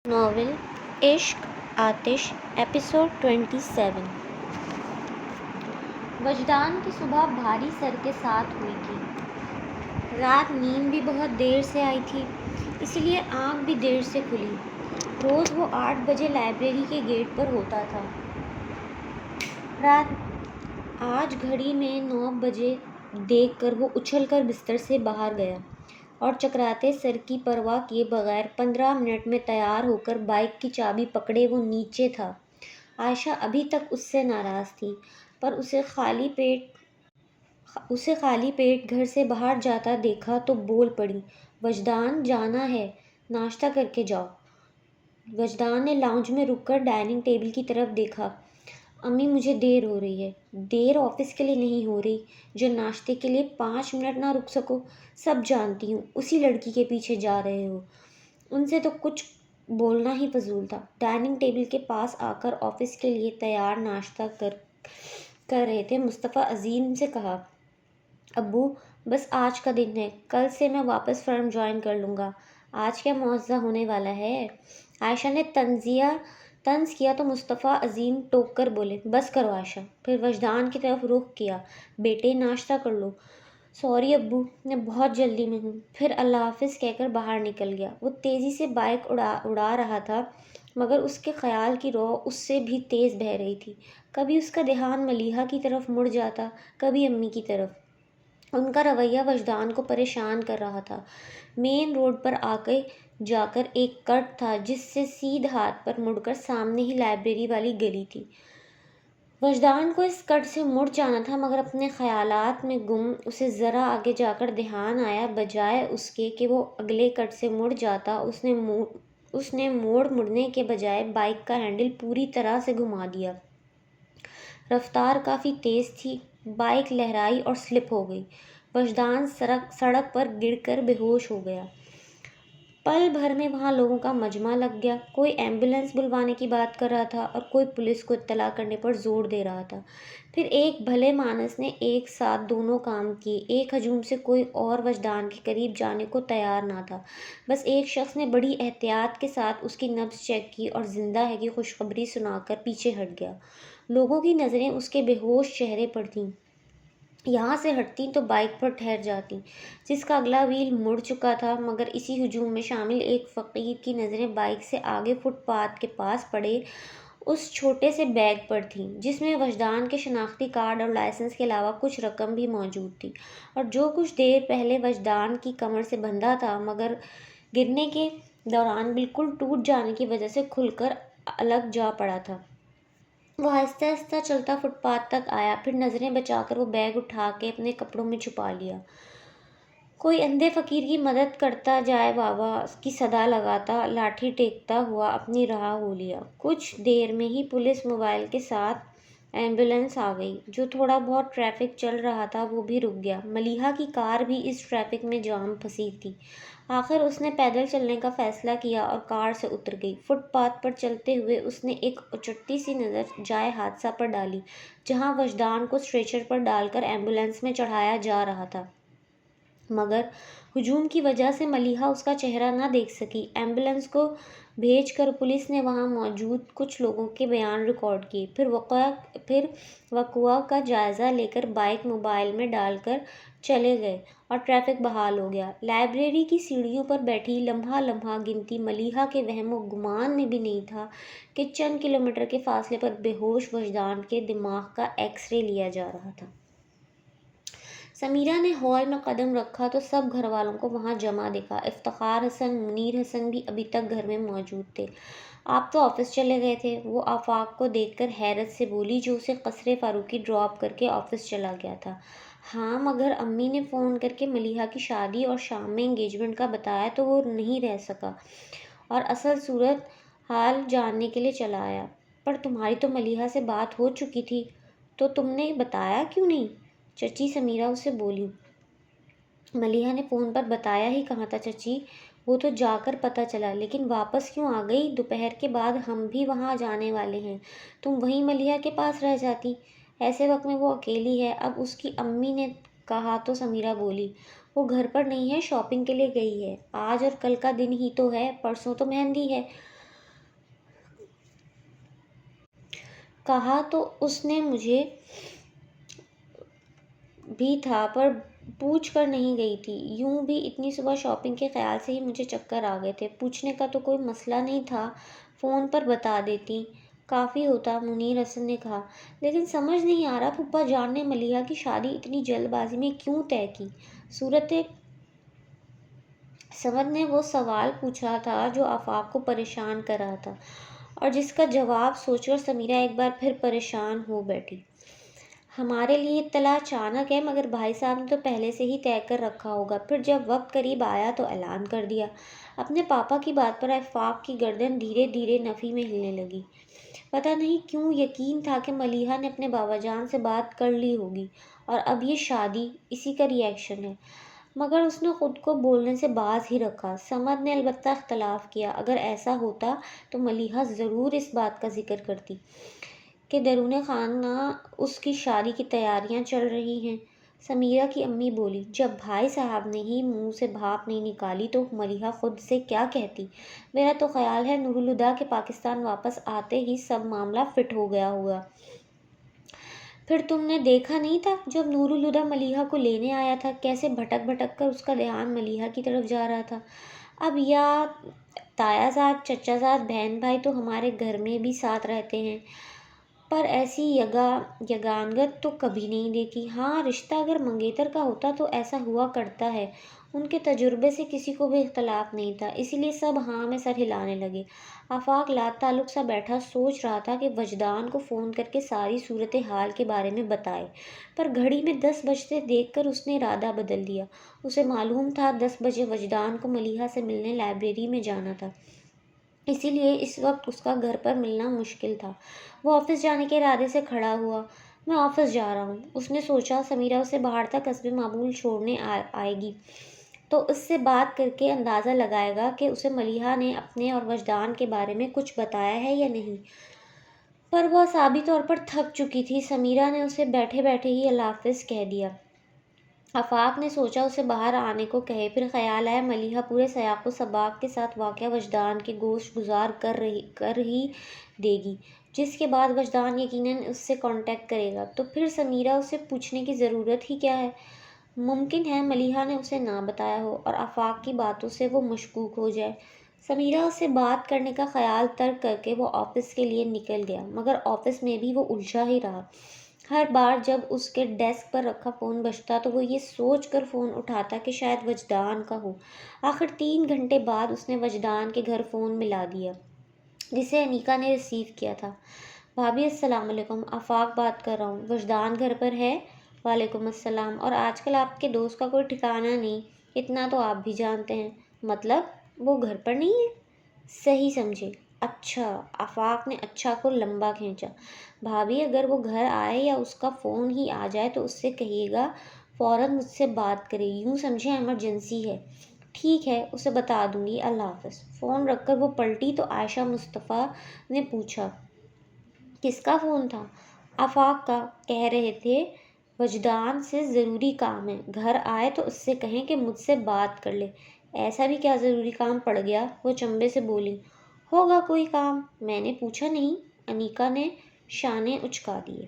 Novel عشق آتش episode 27۔ وجدان کی صبح بھاری سر کے ساتھ ہوئی تھی۔ رات نیند بھی بہت دیر سے آئی تھی، اسی لیے آنکھ بھی دیر سے کھلی۔ روز وہ 8 بجے لائبریری کے گیٹ پر ہوتا تھا۔ آج گھڑی میں 9 بجے دیکھ کر وہ اچھل کر بستر سے باہر گیا اور چکراتے سر کی پرواہ کیے بغیر 15 منٹ میں تیار ہو کر بائیک کی چابی پکڑے وہ نیچے تھا۔ عائشہ ابھی تک اس سے ناراض تھی، پر اسے خالی پیٹ گھر سے باہر جاتا دیکھا تو بول پڑی، وجدان جانا ہے، ناشتہ کر کے جاؤ۔ وجدان نے لاؤنج میں رک کر ڈائننگ ٹیبل کی طرف دیکھا۔ امی مجھے دیر ہو رہی ہے۔ دیر آفس کے لیے نہیں ہو رہی جو ناشتے کے لیے 5 منٹ نہ رک سکو۔ سب جانتی ہوں، اسی لڑکی کے پیچھے جا رہے ہو۔ ان سے تو کچھ بولنا ہی فضول تھا۔ ڈائننگ ٹیبل کے پاس آ کر آفس کے لیے تیار ناشتہ کر رہے تھے مصطفیٰ عظیم سے کہا، ابو بس آج کا دن ہے، کل سے میں واپس فرم جوائن کر لوں گا۔ آج کیا معجزہ ہونے والا ہے؟ عائشہ نے طنز کیا تو مصطفیٰ عظیم ٹوک کر بولے، بس کرو عائشہ۔ پھر وجدان کی طرف رخ کیا، بیٹے ناشتہ کر لو۔ سوری ابو، میں بہت جلدی میں ہوں۔ پھر اللہ حافظ کہہ کر باہر نکل گیا۔ وہ تیزی سے بائیک اڑا رہا تھا، مگر اس کے خیال کی رو اس سے بھی تیز بہہ رہی تھی۔ کبھی اس کا دھیان ملیحہ کی طرف مڑ جاتا، کبھی امی کی طرف۔ ان کا رویہ وجدان کو پریشان کر رہا تھا۔ مین روڈ پر آگے جا کر ایک کٹ تھا جس سے سیدھے ہاتھ پر مڑ کر سامنے ہی لائبریری والی گلی تھی۔ وجدان کو اس کٹ سے مڑ جانا تھا، مگر اپنے خیالات میں گم اسے ذرا آگے جا کر دھیان آیا، بجائے اس کے کہ وہ اگلے کٹ سے مڑ جاتا، اس نے مڑنے کے بجائے بائیک کا ہینڈل پوری طرح سے گھما دیا۔ رفتار کافی تیز تھی، بائیک لہرائی اور سلپ ہو گئی۔ وجدان سڑک پر گر کر بے ہوش ہو گیا۔ پل بھر میں وہاں لوگوں کا مجمع لگ گیا۔ کوئی ایمبولینس بلوانے کی بات کر رہا تھا اور کوئی پولیس کو اطلاع کرنے پر زور دے رہا تھا۔ پھر ایک بھلے مانس نے ایک ساتھ دونوں کام کیے۔ ایک ہجوم سے کوئی اور وجدان کے قریب جانے کو تیار نہ تھا۔ بس ایک شخص نے بڑی احتیاط کے ساتھ اس کی نبض چیک کی اور زندہ ہے کی خوشخبری سنا کر پیچھے ہٹ گیا۔ لوگوں کی نظریں اس کے بے ہوش چہرے پر تھیں۔ یہاں سے ہٹتیں تو بائیک پر ٹھہر جاتی، جس کا اگلا وہیل مڑ چکا تھا، مگر اسی ہجوم میں شامل ایک فقیر کی نظریں بائیک سے آگے فٹ پاتھ کے پاس پڑے اس چھوٹے سے بیگ پر تھیں، جس میں وجدان کے شناختی کارڈ اور لائسنس کے علاوہ کچھ رقم بھی موجود تھی، اور جو کچھ دیر پہلے وجدان کی کمر سے بندھا تھا، مگر گرنے کے دوران بالکل ٹوٹ جانے کی وجہ سے کھل کر الگ جا پڑا تھا۔ وہ آہستہ آہستہ چلتا فٹ پاتھ تک آیا، پھر نظریں بچا کر وہ بیگ اٹھا کے اپنے کپڑوں میں چھپا لیا۔ کوئی اندھے فقیر کی مدد کرتا جائے بابا کی صدا لگاتا لاٹھی ٹیکتا ہوا اپنی راہ ہو لیا۔ کچھ دیر میں ہی پولیس موبائل کے ساتھ ایمبولینس آ گئی۔ جو تھوڑا بہت ٹریفک چل رہا تھا وہ بھی رک گیا۔ ملیحہ کی کار بھی اس ٹریفک میں جام پھنسی تھی۔ آخر اس نے پیدل چلنے کا فیصلہ کیا اور کار سے اتر گئی۔ فٹ پاتھ پر چلتے ہوئے اس نے ایک اچٹی سی نظر جائے حادثہ پر ڈالی، جہاں وجدان کو اسٹریچر پر ڈال کر ایمبولینس میں چڑھایا جا رہا تھا، مگر ہجوم کی وجہ سے ملیحہ اس کا چہرہ نہ دیکھ سکی۔ ایمبولینس کو بھیج کر پولیس نے وہاں موجود کچھ لوگوں کے بیان ریکارڈ کیے، پھر وقوع کا جائزہ لے کر بائیک موبائل میں ڈال کر چلے گئے اور ٹریفک بحال ہو گیا۔ لائبریری کی سیڑھیوں پر بیٹھی لمحہ لمحہ گنتی ملیحہ کے وہم و گمان میں بھی نہیں تھا کہ چند کلومیٹر کے فاصلے پر بے ہوش وجدان کے دماغ کا ایکس رے لیا جا رہا تھا۔ سمیرہ نے ہال میں قدم رکھا تو سب گھر والوں کو وہاں جمع دیکھا۔ افتخار حسن، منیر حسن بھی ابھی تک گھر میں موجود تھے۔ آپ تو آفس چلے گئے تھے، وہ آفاق کو دیکھ کر حیرت سے بولی جو اسے قصر فاروقی ڈراپ کر کے آفس چلا گیا تھا۔ ہاں، مگر امی نے فون کر کے ملیحہ کی شادی اور شام میں انگیجمنٹ کا بتایا تو وہ نہیں رہ سکا اور اصل صورت حال جاننے کے لیے چلا آیا۔ پر تمہاری تو ملیحہ سے بات ہو چکی تھی، تو تم نے بتایا کیوں نہیں؟ چچی سمیرہ اسے بولی۔ ملیحہ نے فون پر بتایا ہی کہاں تھا چچی، وہ تو جا کر پتہ چلا، لیکن واپس کیوں آ گئی؟ دوپہر کے بعد ہم بھی وہاں جانے والے ہیں، تم وہیں ملیحہ کے پاس رہ جاتی، ایسے وقت میں وہ اکیلی ہے۔ اب اس کی امی نے کہا تو سمیرہ بولی، وہ گھر پر نہیں ہے، شاپنگ کے لیے گئی ہے، آج اور کل کا دن ہی تو ہے، پرسوں تو مہندی ہے۔ کہا تو اس نے مجھے بھی تھا پر پوچھ کر نہیں گئی تھی۔ یوں بھی اتنی صبح شاپنگ کے خیال سے ہی مجھے چکر آ گئے تھے۔ پوچھنے کا تو کوئی مسئلہ نہیں تھا، فون پر بتا دیتی، کافی ہوتا، منیر حسن نے کہا۔ لیکن سمجھ نہیں آ رہا پھپھا جان نے ملیحہ کی شادی اتنی جلد بازی میں کیوں طے کی؟ صورت سمد نے وہ سوال پوچھا تھا جو آفاق کو پریشان کر رہا تھا، اور جس کا جواب سوچ کر سمیرہ ایک بار پھر پریشان ہو بیٹھی۔ ہمارے لیے اطلاع اچانک ہے، مگر بھائی صاحب نے تو پہلے سے ہی طے کر رکھا ہوگا، پھر جب وقت قریب آیا تو اعلان کر دیا۔ اپنے پاپا کی بات پر آفاق کی گردن دھیرے دھیرے نفی میں ہلنے لگی۔ پتہ نہیں کیوں یقین تھا کہ ملیحہ نے اپنے بابا جان سے بات کر لی ہوگی اور اب یہ شادی اسی کا ری ایکشن ہے، مگر اس نے خود کو بولنے سے باز ہی رکھا۔ سمد نے البتہ اختلاف کیا۔ اگر ایسا ہوتا تو ملیحہ ضرور اس بات کا ذکر کرتی کہ درون خانہ اس کی شادی کی تیاریاں چل رہی ہیں۔ سمیرہ کی امی بولی، جب بھائی صاحب نے ہی منہ سے بھاپ نہیں نکالی تو ملیحہ خود سے کیا کہتی؟ میرا تو خیال ہے نور الہدیٰ کے پاکستان واپس آتے ہی سب معاملہ فٹ ہو گیا ہوگا۔ پھر تم نے دیکھا نہیں تھا جب نور الہدیٰ ملیحہ کو لینے آیا تھا، کیسے بھٹک بھٹک کر اس کا دھیان ملیحہ کی طرف جا رہا تھا۔ اب یا تایا زاد، چچا زاد، بہن بھائی تو ہمارے گھر میں بھی ساتھ رہتے ہیں، پر ایسی یگانگت تو کبھی نہیں دیکھی۔ ہاں، رشتہ اگر منگیتر کا ہوتا تو ایسا ہوا کرتا ہے۔ ان کے تجربے سے کسی کو بھی اختلاف نہیں تھا، اسی لیے سب ہاں میں سر ہلانے لگے۔ آفاق لا تعلق سا بیٹھا سوچ رہا تھا کہ وجدان کو فون کر کے ساری صورتحال کے بارے میں بتائے، پر گھڑی میں 10 بجتے دیکھ کر اس نے ارادہ بدل دیا۔ اسے معلوم تھا 10 بجے وجدان کو ملیحہ سے ملنے لائبریری میں جانا تھا، اسی لیے اس وقت اس کا گھر پر ملنا مشکل تھا۔ وہ آفس جانے کے ارادے سے کھڑا ہوا۔ میں آفس جا رہا ہوں، اس نے سوچا۔ سمیرہ اسے باہر تک حسب معمول چھوڑنے آئے گی تو اس سے بات کر کے اندازہ لگائے گا کہ اسے ملیحہ نے اپنے اور وجدان کے بارے میں کچھ بتایا ہے یا نہیں، پر وہ اعصابی طور پر تھک چکی تھی۔ سمیرہ نے اسے بیٹھے بیٹھے ہی اللہ حافظ کہہ دیا۔ آفاق نے سوچا اسے باہر آنے کو کہے، پھر خیال آیا ملیحہ پورے سیاق و سباق کے ساتھ واقعہ وجدان کے گوشت گزار کر ہی دے گی، جس کے بعد وجدان یقیناً اس سے کانٹیکٹ کرے گا، تو پھر سمیرہ اسے پوچھنے کی ضرورت ہی کیا ہے؟ ممکن ہے ملیحہ نے اسے نہ بتایا ہو اور آفاق کی باتوں سے وہ مشکوک ہو جائے۔ سمیرہ اس سے بات کرنے کا خیال ترک کر کے وہ آفس کے لیے نکل گیا، مگر آفس میں بھی وہ الجھا ہی رہا۔ ہر بار جب اس کے ڈیسک پر رکھا فون بجتا تو وہ یہ سوچ کر فون اٹھاتا کہ شاید وجدان کا ہو۔ آخر 3 گھنٹے بعد اس نے وجدان کے گھر فون ملا دیا، جسے انیکا نے ریسیو کیا تھا۔ بھابھی السلام علیکم، آفاق بات کر رہا ہوں، وجدان گھر پر ہے؟ وعلیکم السلام، اور آج کل آپ کے دوست کا کوئی ٹھکانہ نہیں، اتنا تو آپ بھی جانتے ہیں۔ مطلب وہ گھر پر نہیں ہے؟ صحیح سمجھے؟ اچھا، آفاق نے اچھا کو لمبا کھینچا۔ بھابھی اگر وہ گھر آئے یا اس کا فون ہی آ جائے تو اس سے کہیے گا فوراً مجھ سے بات کرے، یوں سمجھیں ایمرجنسی ہے۔ ٹھیک ہے، اسے بتا دوں گی، اللہ حافظ۔ فون رکھ کر وہ پلٹی تو عائشہ مصطفیٰ نے پوچھا، کس کا فون تھا؟ آفاق کا، کہہ رہے تھے وجدان سے ضروری کام ہے، گھر آئے تو اس سے کہیں کہ مجھ سے بات کر لے۔ ایسا بھی کیا ضروری کام پڑ گیا؟ وہ چنبے سے بولی۔ ہوگا کوئی کام، میں نے پوچھا نہیں، انیکا نے شانے اچکا دیے۔